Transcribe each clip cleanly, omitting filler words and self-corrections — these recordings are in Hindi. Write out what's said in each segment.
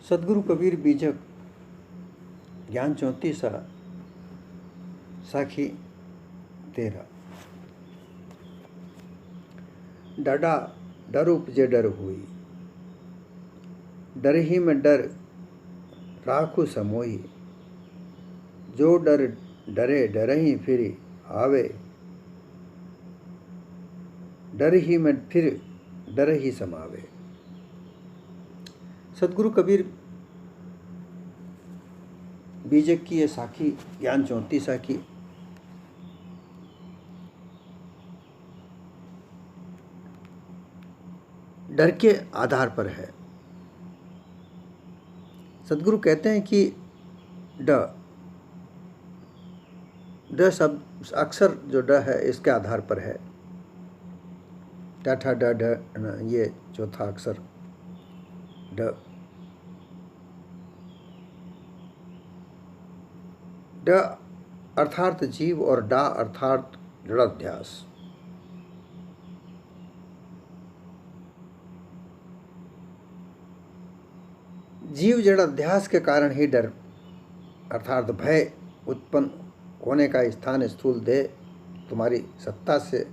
सदगुरु कबीर बीजक ज्ञान 34 साखी 13। डाडा डर उपजे डर हुई, डर ही में डर राखु समोई। जो डर डरे डर ही फिर आवे, डर ही में फिर डर ही समावे। सदगुरु कबीर बीजक की ये साखी ज्ञान 34 साखी डर के आधार पर है। सदगुरु कहते हैं कि ड शब्द अक्सर जो ड है इसके आधार पर है। टाठा ड ढ ये चौथा अक्षर ड। ड अर्थात जीव और डा अर्थात जड़ाध्यास। जीव जड़ाध्यास के कारण ही डर अर्थात भय उत्पन्न होने का स्थान स्थूल देह तुम्हारी सत्ता से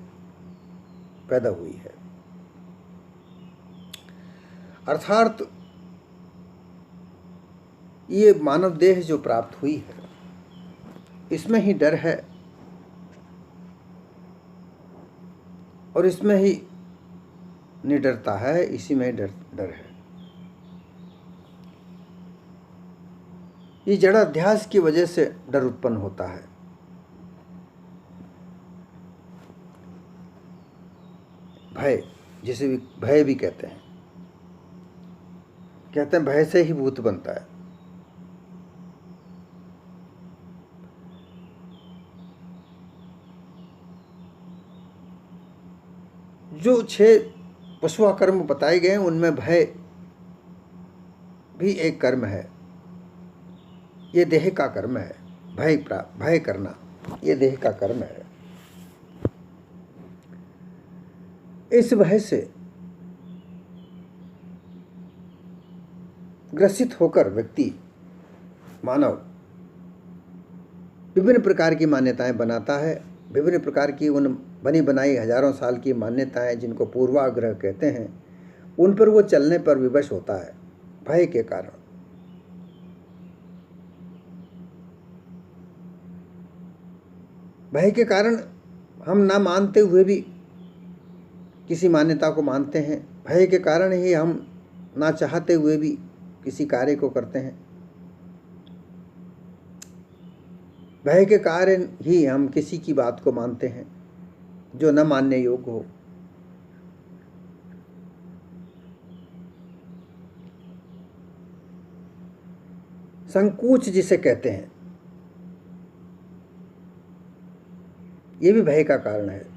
पैदा हुई है। अर्थात ये मानव देह जो प्राप्त हुई है इसमें ही डर है और इसमें ही निडरता है, इसी में डर है। ये जड़ाध्यास की वजह से डर उत्पन्न होता है। भय जिसे भी भय भी कहते हैं भय से ही भूत बनता है। जो 6 पशुआ कर्म बताए गए उनमें भय भी एक कर्म है। ये देह का कर्म है। भय करना ये देह का कर्म है। इस भय से ग्रसित होकर व्यक्ति मानव विभिन्न प्रकार की मान्यताएं बनाता है। विभिन्न प्रकार की उन बनी बनाई हजारों साल की मान्यताएं जिनको पूर्वाग्रह कहते हैं उन पर वो चलने पर विवश होता है भय के कारण। भय के कारण हम ना मानते हुए भी किसी मान्यता को मानते हैं। भय के कारण ही हम ना चाहते हुए भी किसी कार्य को करते हैं। भय के कारण ही हम किसी की बात को मानते हैं जो न मानने योग्य हो। संकोच जिसे कहते हैं ये भी भय का कारण है।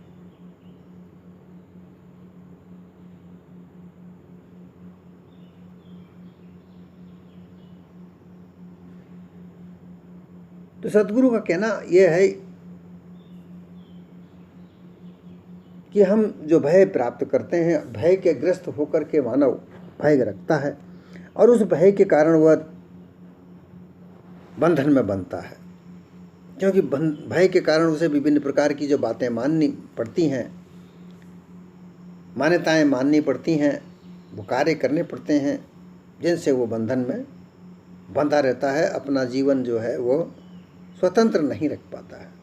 तो सदगुरु का कहना यह है कि हम जो भय प्राप्त करते हैं, भय के ग्रस्त होकर के मानव भय रखता है और उस भय के कारण वह बंधन में बनता है। क्योंकि भय के कारण उसे विभिन्न प्रकार की जो बातें माननी पड़ती हैं, मान्यताएं माननी पड़ती हैं, वो कार्य करने पड़ते हैं जिनसे वो बंधन में बंधा रहता है। अपना जीवन जो है वो स्वतंत्र नहीं रख पाता है।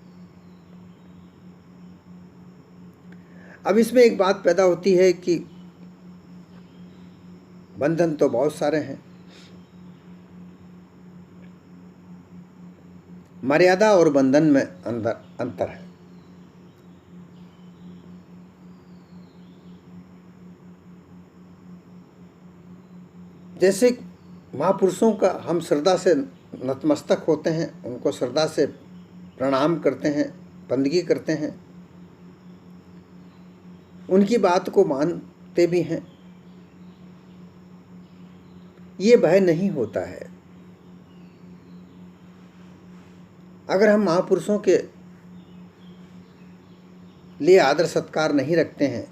अब इसमें एक बात पैदा होती है कि बंधन तो बहुत सारे हैं, मर्यादा और बंधन में अंतर है। जैसे महापुरुषों का हम श्रद्धा से नतमस्तक होते हैं, उनको श्रद्धा से प्रणाम करते हैं, बंदगी करते हैं, उनकी बात को मानते भी हैं। ये भय नहीं होता है। अगर हम महापुरुषों के लिए आदर सत्कार नहीं रखते हैं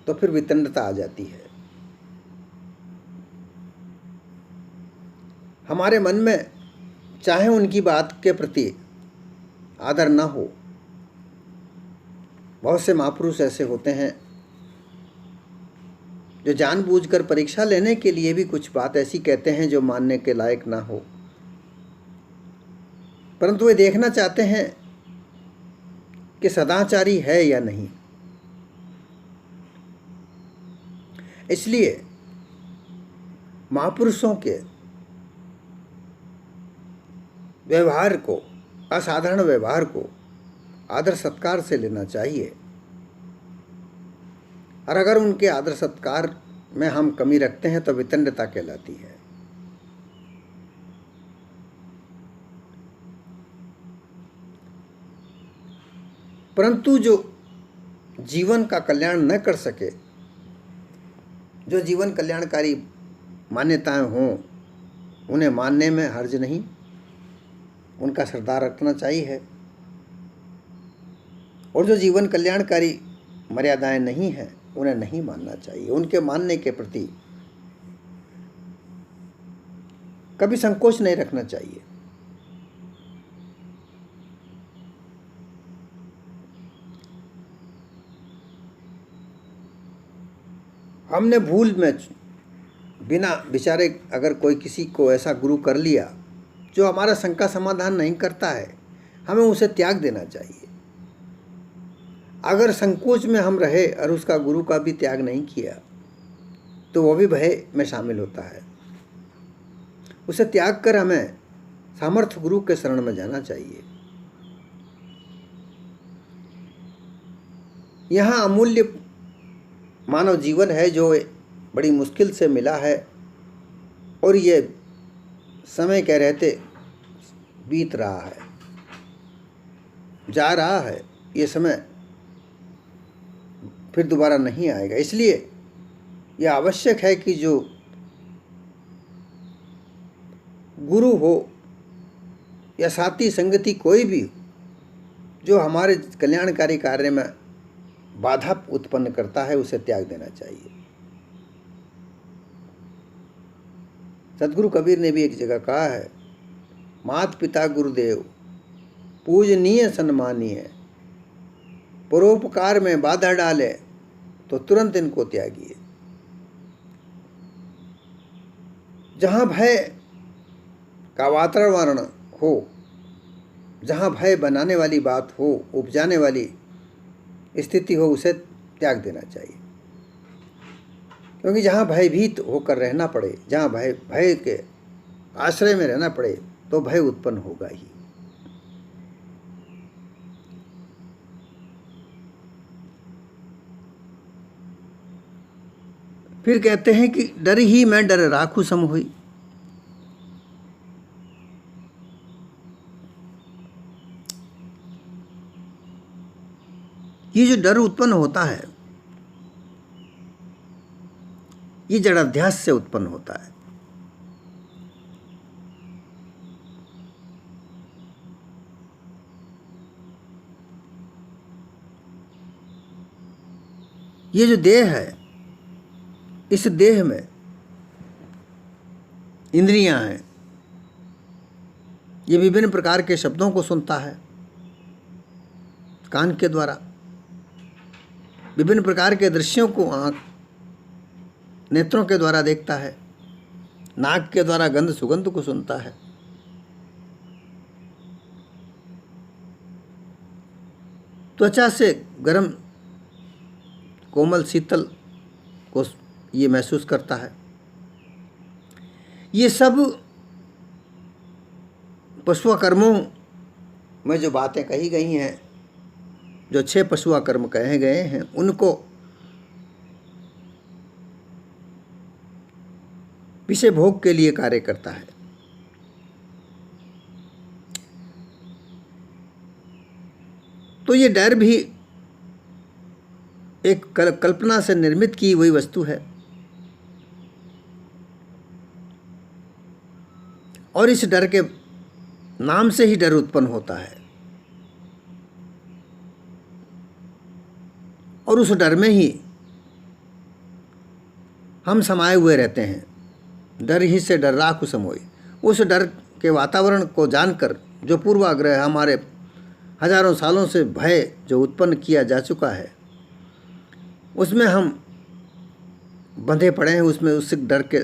तो फिर वितंडता आ जाती है। हमारे मन में चाहे उनकी बात के प्रति आदर ना हो, बहुत से महापुरुष ऐसे होते हैं जो जानबूझकर परीक्षा लेने के लिए भी कुछ बात ऐसी कहते हैं जो मानने के लायक ना हो, परंतु वे देखना चाहते हैं कि सदाचारी है या नहीं। इसलिए महापुरुषों के व्यवहार को, असाधारण व्यवहार को आदर सत्कार से लेना चाहिए, और अगर उनके आदर सत्कार में हम कमी रखते हैं तो वितंडता कहलाती है। परंतु जो जीवन का कल्याण न कर सके, जो जीवन कल्याणकारी मान्यताएं हों, उन्हें मानने में हर्ज नहीं, उनका श्रद्धा रखना चाहिए। और जो जीवन कल्याणकारी मर्यादाएं नहीं हैं, उन्हें नहीं मानना चाहिए। उनके मानने के प्रति कभी संकोच नहीं रखना चाहिए। हमने भूल में बिना विचारे अगर कोई किसी को ऐसा गुरु कर लिया जो हमारा शंका समाधान नहीं करता है, हमें उसे त्याग देना चाहिए। अगर संकोच में हम रहे और उसका गुरु का भी त्याग नहीं किया तो वो भी भय में शामिल होता है। उसे त्याग कर हमें सामर्थ्य गुरु के शरण में जाना चाहिए। यहाँ अमूल्य मानव जीवन है जो बड़ी मुश्किल से मिला है, और ये समय के रहते बीत रहा है, जा रहा है। ये समय फिर दोबारा नहीं आएगा। इसलिए यह आवश्यक है कि जो गुरु हो या साथी संगति कोई भी जो हमारे कल्याणकारी कार्य में बाधा उत्पन्न करता है, उसे त्याग देना चाहिए। सदगुरु कबीर ने भी एक जगह कहा है, मात पिता गुरुदेव पूजनीय सन्मानीय, परोपकार में बाधा डाले तो तुरंत इनको त्यागिए। जहाँ भय का वातावरण हो, जहाँ भय बनाने वाली बात हो, उपजाने वाली स्थिति हो, उसे त्याग देना चाहिए। क्योंकि जहाँ भयभीत होकर रहना पड़े, जहाँ भय के आश्रय में रहना पड़े, तो भय उत्पन्न होगा ही। फिर कहते हैं कि डर ही मैं डर राखू सम हुई। ये जो डर उत्पन्न होता है, ये जड़ाध्यास से उत्पन्न होता है। ये जो देह है, इस देह में इंद्रियां हैं, ये विभिन्न प्रकार के शब्दों को सुनता है कान के द्वारा, विभिन्न प्रकार के दृश्यों को आँख नेत्रों के द्वारा देखता है, नाक के द्वारा गंध सुगंध को सुनता है, त्वचा से गर्म कोमल शीतल को ये महसूस करता है। ये सब पशुआ कर्मों में जो बातें कही गई हैं, जो 6 पशुआ कर्म कहे गए हैं, उनको विषय भोग के लिए कार्य करता है। तो ये डर भी एक कल्पना से निर्मित की हुई वस्तु है, और इस डर के नाम से ही डर उत्पन्न होता है, और उस डर में ही हम समाये हुए रहते हैं। डर ही से डर राखु समोई, उस डर के वातावरण को जानकर जो पूर्वाग्रह हमारे हजारों सालों से भय जो उत्पन्न किया जा चुका है, उसमें हम बंधे पड़े हैं, उसमें उस डर के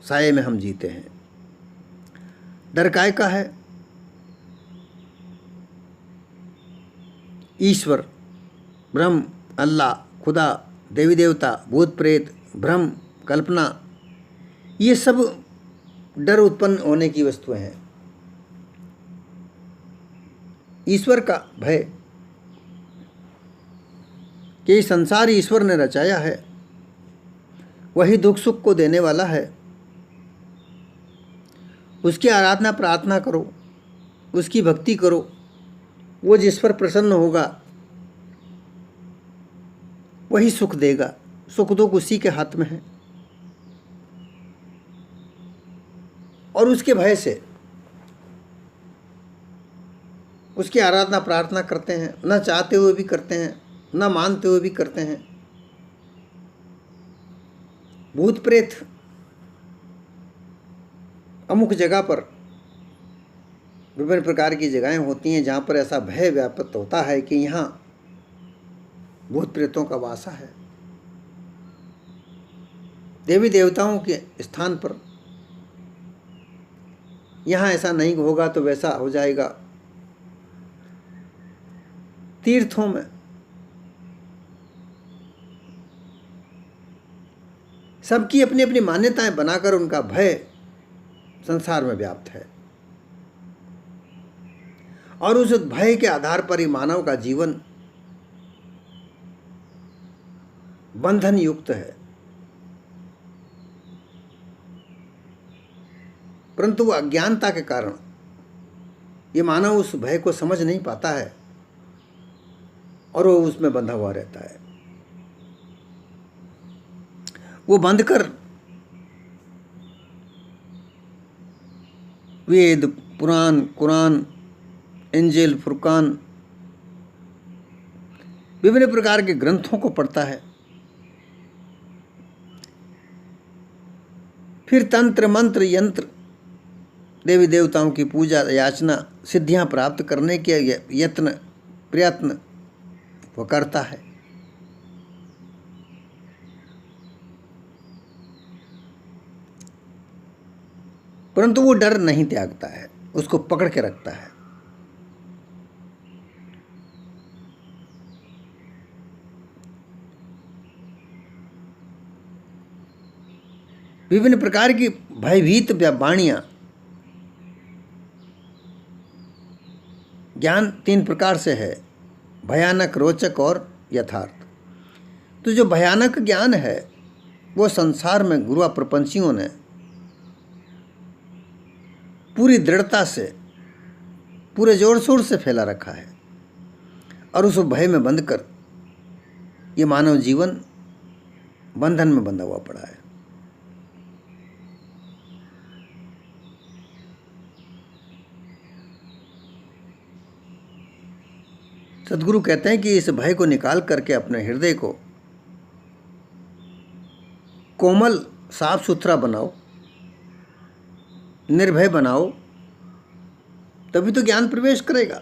साये में हम जीते हैं। डर काय का है? ईश्वर, ब्रह्म, अल्लाह, खुदा, देवी देवता, भूत प्रेत, भ्रम, कल्पना, ये सब डर उत्पन्न होने की वस्तुएं हैं। ईश्वर का भय कि संसार ईश्वर ने रचाया है, वही दुख सुख को देने वाला है, उसकी आराधना प्रार्थना करो, उसकी भक्ति करो, वो जिस पर प्रसन्न होगा वही सुख देगा। सुख दुख उसी के हाथ में है। और उसके भय से उसकी आराधना प्रार्थना करते हैं, न चाहते हुए भी करते हैं, न मानते हुए भी करते हैं। भूत प्रेत अमुक जगह पर, विभिन्न प्रकार की जगहें होती हैं जहाँ पर ऐसा भय व्याप्त होता है कि यहाँ भूत प्रेतों का वासा है। देवी देवताओं के स्थान पर यहाँ ऐसा नहीं होगा तो वैसा हो जाएगा। तीर्थों में सबकी अपनी अपनी मान्यताएं बनाकर उनका भय संसार में व्याप्त है, और उस भय के आधार पर ही मानव का जीवन बंधन युक्त है। परंतु अज्ञानता के कारण ये मानव उस भय को समझ नहीं पाता है और वो उसमें बंधा हुआ रहता है। वो बंध कर वेद, पुराण, कुरान, इंजिल, फुरकान, विभिन्न प्रकार के ग्रंथों को पढ़ता है। फिर तंत्र, मंत्र, यंत्र, देवी देवताओं की पूजा याचना, सिद्धियां प्राप्त करने के प्रयत्न वो करता है। परंतु वो डर नहीं त्यागता है, उसको पकड़ के रखता है। विभिन्न प्रकार की भयभीत वाणियां, ज्ञान तीन प्रकार से है, भयानक, रोचक और यथार्थ। तो जो भयानक ज्ञान है वो संसार में गुरुआ प्रपंचियों ने पूरी दृढ़ता से, पूरे जोर शोर से फैला रखा है, और उस भय में बंध कर ये मानव जीवन बंधन में बंधा हुआ पड़ा है। सद्गुरु कहते हैं कि इस भय को निकाल करके अपने हृदय को कोमल, साफ सुथरा बनाओ, निर्भय बनाओ, तभी तो ज्ञान प्रवेश करेगा।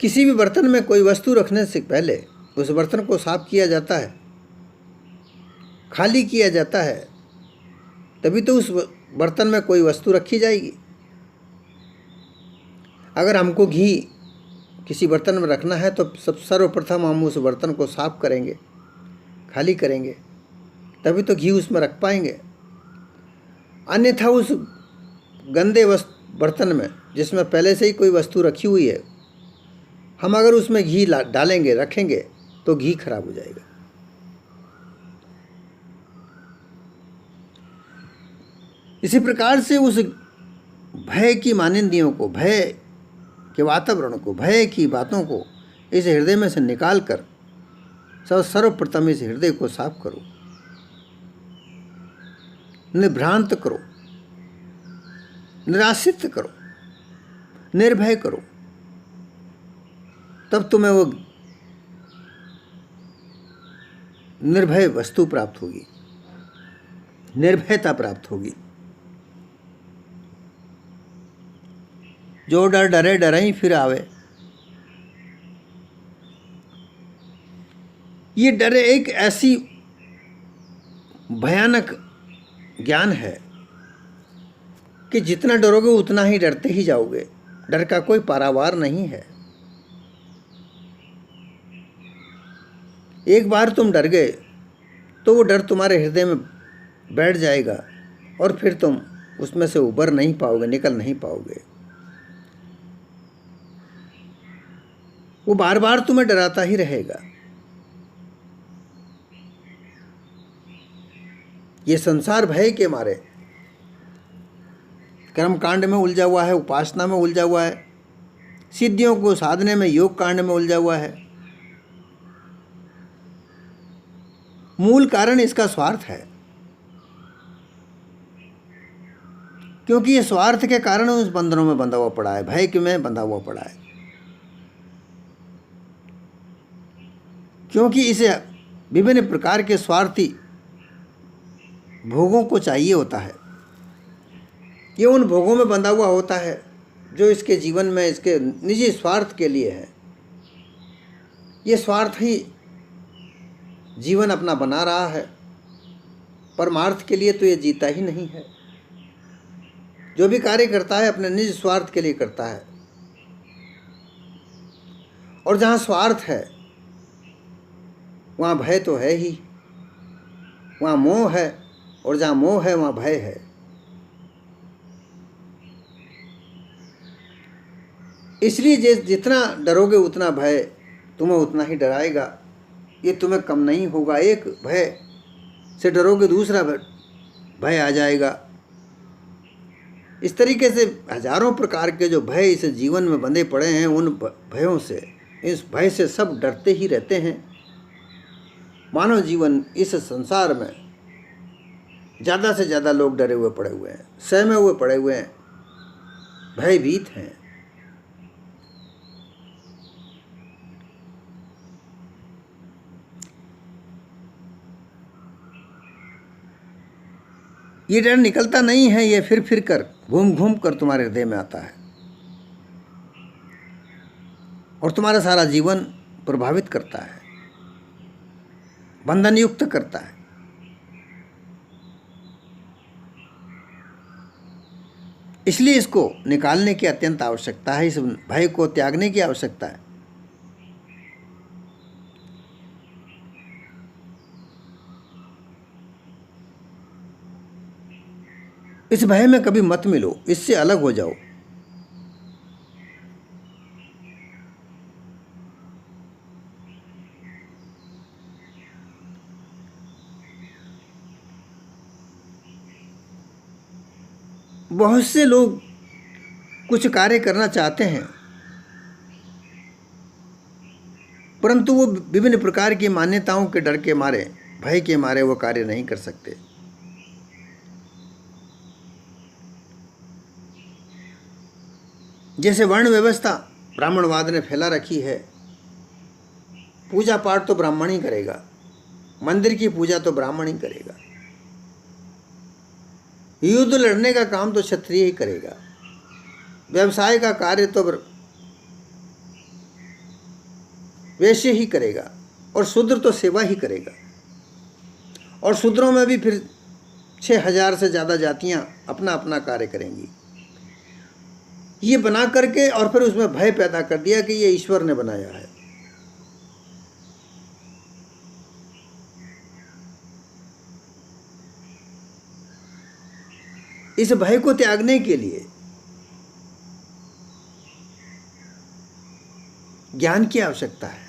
किसी भी बर्तन में कोई वस्तु रखने से पहले उस बर्तन को साफ किया जाता है, खाली किया जाता है, तभी तो उस बर्तन में कोई वस्तु रखी जाएगी। अगर हमको घी किसी बर्तन में रखना है तो सर्वप्रथम हम उस बर्तन को साफ करेंगे, खाली करेंगे, तभी तो घी उसमें रख पाएंगे। अन्यथा उस गंदे बर्तन में, जिसमें पहले से ही कोई वस्तु रखी हुई है, हम अगर उसमें घी डालेंगे, रखेंगे, तो घी खराब हो जाएगा। इसी प्रकार से उस भय की मानिंदियों को, भय के वातावरण को, भय की बातों को इस हृदय में से निकाल कर सर्वप्रथम इस हृदय को साफ करो, निभ्रांत करो, निराश्रित करो, निर्भय करो। तब तुम्हें वो निर्भय वस्तु प्राप्त होगी, निर्भयता प्राप्त होगी। जो डर डरे डरे ही फिर आवे। ये डर एक ऐसी भयानक ज्ञान है कि जितना डरोगे उतना ही डरते ही जाओगे। डर का कोई पारावार नहीं है। एक बार तुम डर गए तो वो डर तुम्हारे हृदय में बैठ जाएगा और फिर तुम उसमें से उबर नहीं पाओगे, निकल नहीं पाओगे। वो बार बार तुम्हें डराता ही रहेगा। ये संसार भय के मारे कर्म कांड में उलझा हुआ है, उपासना में उलझा हुआ है, सिद्धियों को साधने में योग कांड में उलझा हुआ है। मूल कारण इसका स्वार्थ है, क्योंकि ये स्वार्थ के कारण उस बंधनों में बंधा हुआ पड़ा है, भय के में बंधा हुआ पड़ा है। क्योंकि इसे विभिन्न प्रकार के स्वार्थी भोगों को चाहिए होता है। ये उन भोगों में बंधा हुआ होता है जो इसके जीवन में इसके निजी स्वार्थ के लिए है। ये स्वार्थ ही जीवन अपना बना रहा है, परमार्थ के लिए तो ये जीता ही नहीं है। जो भी कार्य करता है अपने निज स्वार्थ के लिए करता है। और जहाँ स्वार्थ है वहाँ भय तो है ही, वहाँ मोह है, और जहाँ मोह है वहाँ भय है। इसलिए जितना डरोगे उतना भय तुम्हें उतना ही डराएगा। ये तुम्हें कम नहीं होगा। एक भय से डरोगे दूसरा भय आ जाएगा। इस तरीके से हजारों प्रकार के जो भय इस जीवन में बंधे पड़े हैं, उन भयों से, इस भय से सब डरते ही रहते हैं। मानव जीवन इस संसार में ज़्यादा से ज़्यादा लोग डरे हुए पड़े हुए हैं, सहमे हुए पड़े हुए हैं, भयभीत हैं। ये डर निकलता नहीं है, ये फिर कर घूम घूम कर तुम्हारे हृदय में आता है और तुम्हारा सारा जीवन प्रभावित करता है, बंधन युक्त करता है। इसलिए इसको निकालने की अत्यंत आवश्यकता है, इस भय को त्यागने की आवश्यकता है। इस भय में कभी मत मिलो, इससे अलग हो जाओ। बहुत से लोग कुछ कार्य करना चाहते हैं, परंतु वो विभिन्न प्रकार की मान्यताओं के डर के मारे, भय के मारे वो कार्य नहीं कर सकते। जैसे वर्ण व्यवस्था ब्राह्मणवाद ने फैला रखी है, पूजा पाठ तो ब्राह्मण ही करेगा, मंदिर की पूजा तो ब्राह्मण ही करेगा, युद्ध लड़ने का काम तो क्षत्रिय ही करेगा, व्यवसाय का कार्य तो वैश्य ही करेगा, और शूद्र तो सेवा ही करेगा। और शूद्रों में भी फिर 6000 से ज़्यादा जातियां अपना अपना कार्य करेंगी। ये बना करके और फिर उसमें भय पैदा कर दिया कि ये ईश्वर ने बनाया है। इस भय को त्यागने के लिए ज्ञान की आवश्यकता है।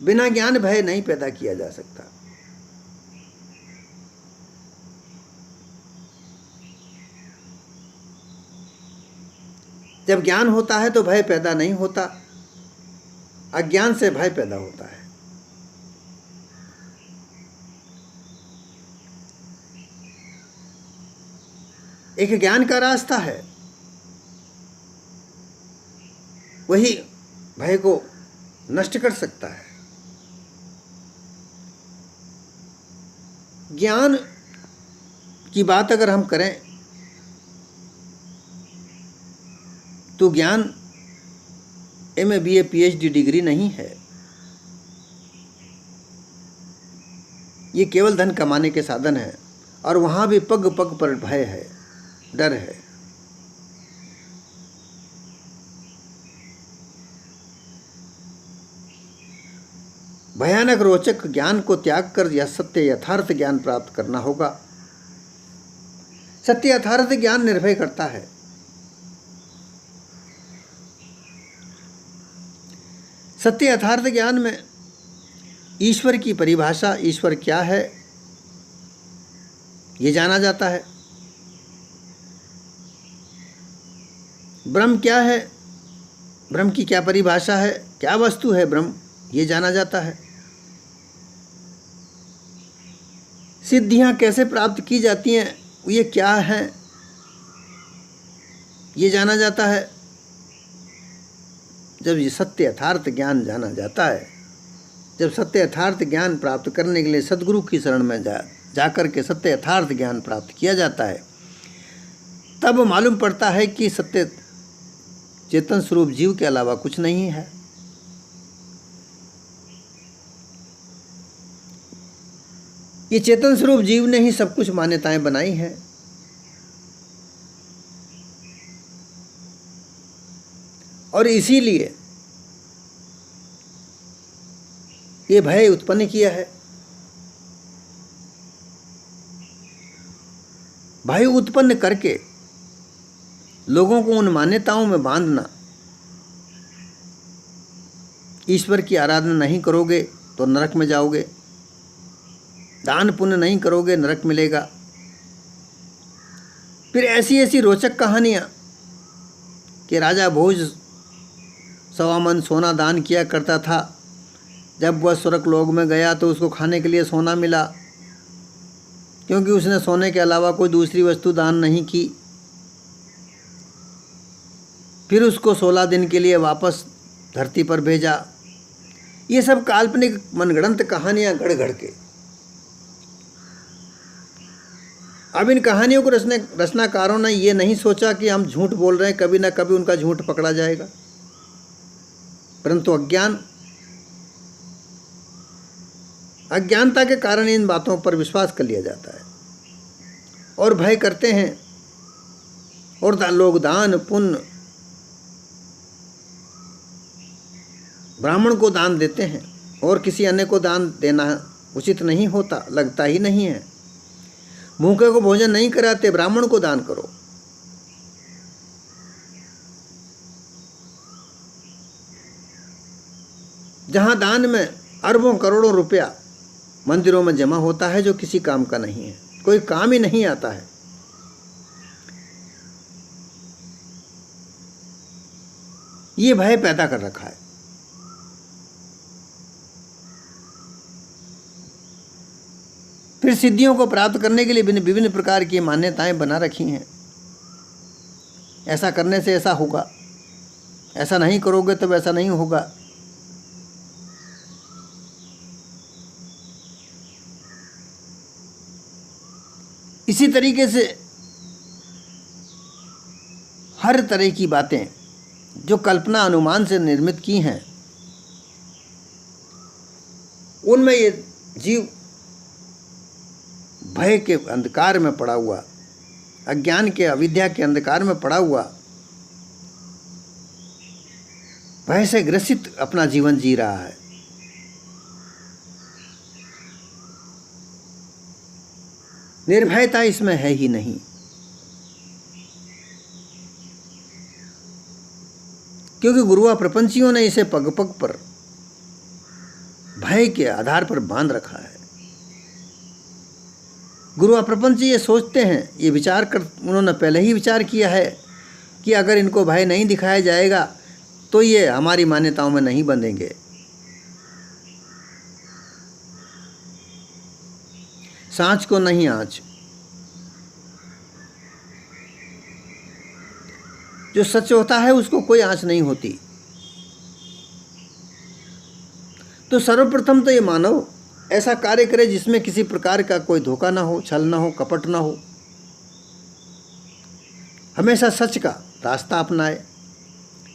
बिना ज्ञान भय नहीं पैदा किया जा सकता। जब ज्ञान होता है तो भय पैदा नहीं होता, अज्ञान से भय पैदा होता है। एक ज्ञान का रास्ता है, वही भय को नष्ट कर सकता है। ज्ञान की बात अगर हम करें तो ज्ञान MA BA PhD डिग्री नहीं है। ये केवल धन कमाने के साधन है, और वहाँ भी पग पग पर भय है, डर है। भयानक रोचक ज्ञान को त्याग कर यह सत्य यथार्थ ज्ञान प्राप्त करना होगा। सत्य यथार्थ ज्ञान निर्भय करता है। सत्य यथार्थ ज्ञान में ईश्वर की परिभाषा, ईश्वर क्या है, ये जाना जाता है। ब्रह्म क्या है, ब्रह्म की क्या परिभाषा है, क्या वस्तु है ब्रह्म, ये जाना जाता है। सिद्धियां कैसे प्राप्त की जाती हैं, ये क्या है, ये जाना जाता है। जब ये सत्य यथार्थ ज्ञान जाना जाता है, जब सत्य यथार्थ ज्ञान प्राप्त करने के लिए सद्गुरु की शरण में जाकर के सत्य यथार्थ ज्ञान प्राप्त किया जाता है, तब मालूम पड़ता है कि सत्य चेतन स्वरूप जीव के अलावा कुछ नहीं है। ये चेतन स्वरूप जीव ने ही सब कुछ मान्यताएं बनाई हैं। और इसीलिए ये भय उत्पन्न किया है। भय उत्पन्न करके लोगों को उन मान्यताओं में बांधना। ईश्वर की आराधना नहीं करोगे तो नरक में जाओगे, दान पुण्य नहीं करोगे नरक मिलेगा। फिर ऐसी ऐसी रोचक कहानियाँ कि राजा भोज 1.25 मन सोना दान किया करता था, जब वह स्वर्ग लोक में गया तो उसको खाने के लिए सोना मिला, क्योंकि उसने सोने के अलावा कोई दूसरी वस्तु दान नहीं की। फिर उसको 16 दिन के लिए वापस धरती पर भेजा। ये सब काल्पनिक मनगढ़ंत कहानियाँ गढ़ गढ़ के। अब इन कहानियों को रचनाकारों ने ये नहीं सोचा कि हम झूठ बोल रहे हैं, कभी ना कभी उनका झूठ पकड़ा जाएगा, परंतु अज्ञानता के कारण इन बातों पर विश्वास कर लिया जाता है और भय करते हैं। और लोग दान पुण्य, ब्राह्मण को दान देते हैं और किसी अन्य को दान देना उचित नहीं होता, लगता ही नहीं है। भूखे को भोजन नहीं कराते, ब्राह्मण को दान करो। जहां दान में अरबों करोड़ों रुपया मंदिरों में जमा होता है जो किसी काम का नहीं है, कोई काम ही नहीं आता है। ये भय पैदा कर रखा है। फिर सिद्धियों को प्राप्त करने के लिए विभिन्न प्रकार की मान्यताएं बना रखी हैं। ऐसा करने से ऐसा होगा, ऐसा नहीं करोगे तो वैसा नहीं होगा। इसी तरीके से हर तरह की बातें जो कल्पना अनुमान से निर्मित की हैं, उनमें ये जीव भय के अंधकार में पड़ा हुआ, अज्ञान के अविद्या के अंधकार में पड़ा हुआ, भय से ग्रसित अपना जीवन जी रहा है। निर्भयता इसमें है ही नहीं। क्योंकि गुरुआ प्रपंचियों ने इसे पग पग पर भय के आधार पर बांध रखा है। गुरुआ प्रपंची ये सोचते हैं, ये विचार कर, उन्होंने पहले ही विचार किया है कि अगर इनको भय नहीं दिखाया जाएगा तो ये हमारी मान्यताओं में नहीं बंधेंगे। सांच को नहीं आँच। जो सच होता है उसको कोई आँच नहीं होती। तो सर्वप्रथम तो ये मानव ऐसा कार्य करे जिसमें किसी प्रकार का कोई धोखा ना हो, छल ना हो, कपट ना हो, हमेशा सच का रास्ता अपनाए,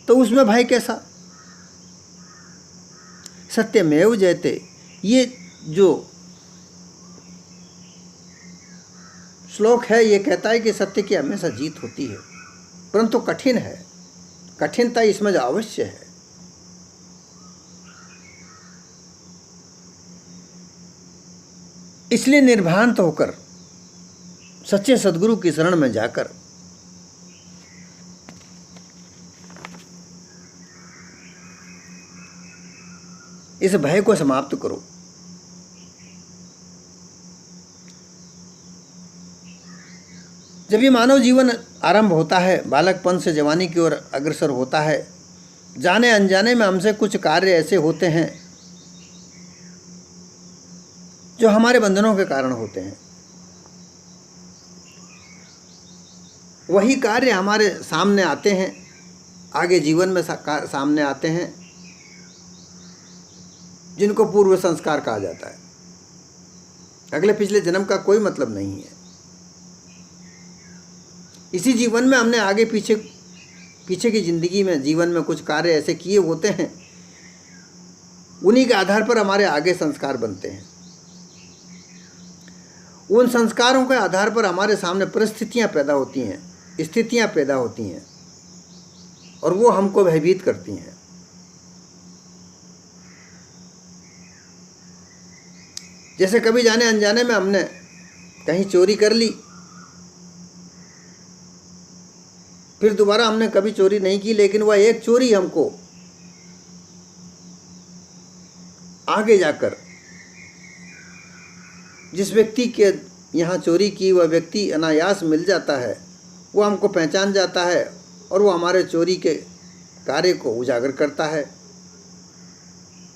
तो उसमें भय कैसा। सत्यमेव जयते, ये जो श्लोक है ये कहता है कि सत्य की हमेशा जीत होती है, परंतु कठिन है, कठिनता इसमें जो अवश्य है। इसलिए निर्भ्रांत होकर सच्चे सद्गुरु की शरण में जाकर इस भय को समाप्त करो। जब ये मानव जीवन आरंभ होता है, बालकपन से जवानी की ओर अग्रसर होता है, जाने अनजाने में हमसे कुछ कार्य ऐसे होते हैं जो हमारे बंधनों के कारण होते हैं। वही कार्य हमारे सामने आते हैं, आगे जीवन में सामने आते हैं, जिनको पूर्व संस्कार कहा जाता है। अगले पिछले जन्म का कोई मतलब नहीं है। इसी जीवन में हमने आगे पीछे की जिंदगी में जीवन में कुछ कार्य ऐसे किए होते हैं, उन्हीं के आधार पर हमारे आगे संस्कार बनते हैं। उन संस्कारों के आधार पर हमारे सामने परिस्थितियां पैदा होती हैं, स्थितियां पैदा होती हैं, और वो हमको भयभीत करती हैं। जैसे कभी जाने अनजाने में हमने कहीं चोरी कर ली, फिर दोबारा हमने कभी चोरी नहीं की, लेकिन वह एक चोरी हमको आगे जाकर जिस व्यक्ति के यहाँ चोरी की वह व्यक्ति अनायास मिल जाता है, वो हमको पहचान जाता है और वो हमारे चोरी के कार्य को उजागर करता है।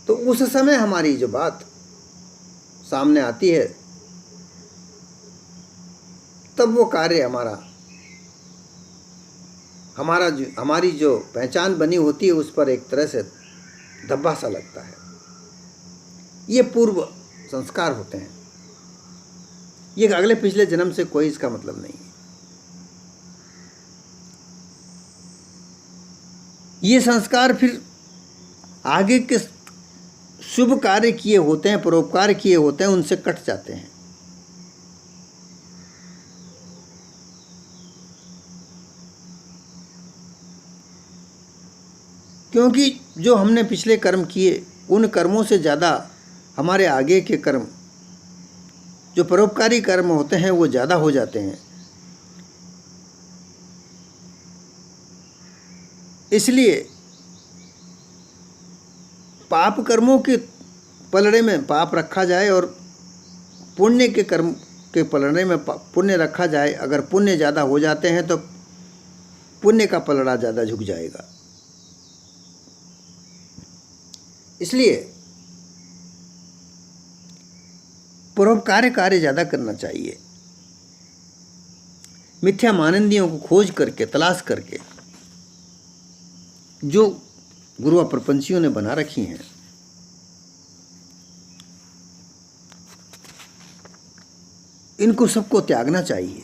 तो उस समय हमारी जो बात सामने आती है, तब वो कार्य हमारी जो पहचान बनी होती है उस पर एक तरह से धब्बा सा लगता है। ये पूर्व संस्कार होते हैं। ये अगले पिछले जन्म से कोई इसका मतलब नहीं है। ये संस्कार फिर आगे के शुभ कार्य किए होते हैं, परोपकार किए होते हैं, उनसे कट जाते हैं। क्योंकि जो हमने पिछले कर्म किए, उन कर्मों से ज़्यादा हमारे आगे के कर्म, जो परोपकारी कर्म होते हैं, वो ज़्यादा हो जाते हैं। इसलिए पाप कर्मों के पलड़े में पाप रखा जाए और पुण्य के कर्म के पलड़े में पुण्य रखा जाए। अगर पुण्य ज़्यादा हो जाते हैं तो पुण्य का पलड़ा ज़्यादा झुक जाएगा। इसलिए परोपकार कार्य ज़्यादा करना चाहिए। मिथ्या मानंदियों को खोज करके, तलाश करके, जो गुरु प्रपंचियों ने बना रखी हैं, इनको सबको त्यागना चाहिए।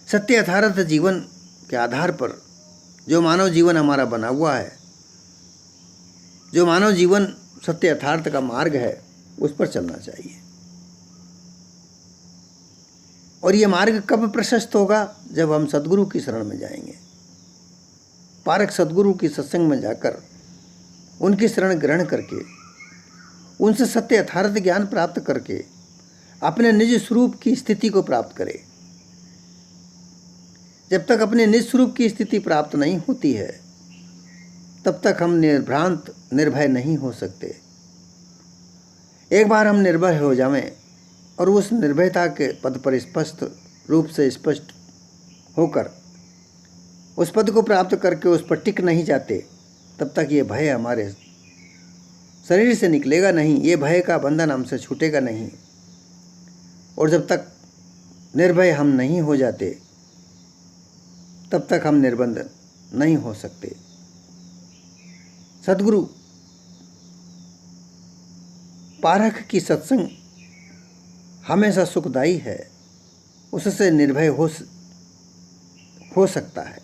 सत्य यथार्थ जीवन के आधार पर जो मानव जीवन हमारा बना हुआ है, जो मानव जीवन सत्य यथार्थ का मार्ग है, उस पर चलना चाहिए। और ये मार्ग कब प्रशस्त होगा? जब हम सद्गुरु की शरण में जाएंगे। पारक सद्गुरु की सत्संग में जाकर उनकी शरण ग्रहण करके, उनसे सत्य यथार्थ ज्ञान प्राप्त करके अपने निज स्वरूप की स्थिति को प्राप्त करें। जब तक अपने निज स्वरूप की स्थिति प्राप्त नहीं होती है, तब तक हम निर्भ्रांत, निर्भय नहीं हो सकते। एक बार हम निर्भय हो जाएं और उस निर्भयता के पद पर स्पष्ट रूप से स्पष्ट होकर उस पद को प्राप्त करके उस पर टिक नहीं जाते, तब तक ये भय हमारे शरीर से निकलेगा नहीं, ये भय का बंधन हमसे छूटेगा नहीं। और जब तक निर्भय हम नहीं हो जाते, तब तक हम निर्बंध नहीं हो सकते। सद्गुरु पारख की सत्संग हमेशा सुखदायी है, उससे निर्भय हो सकता है।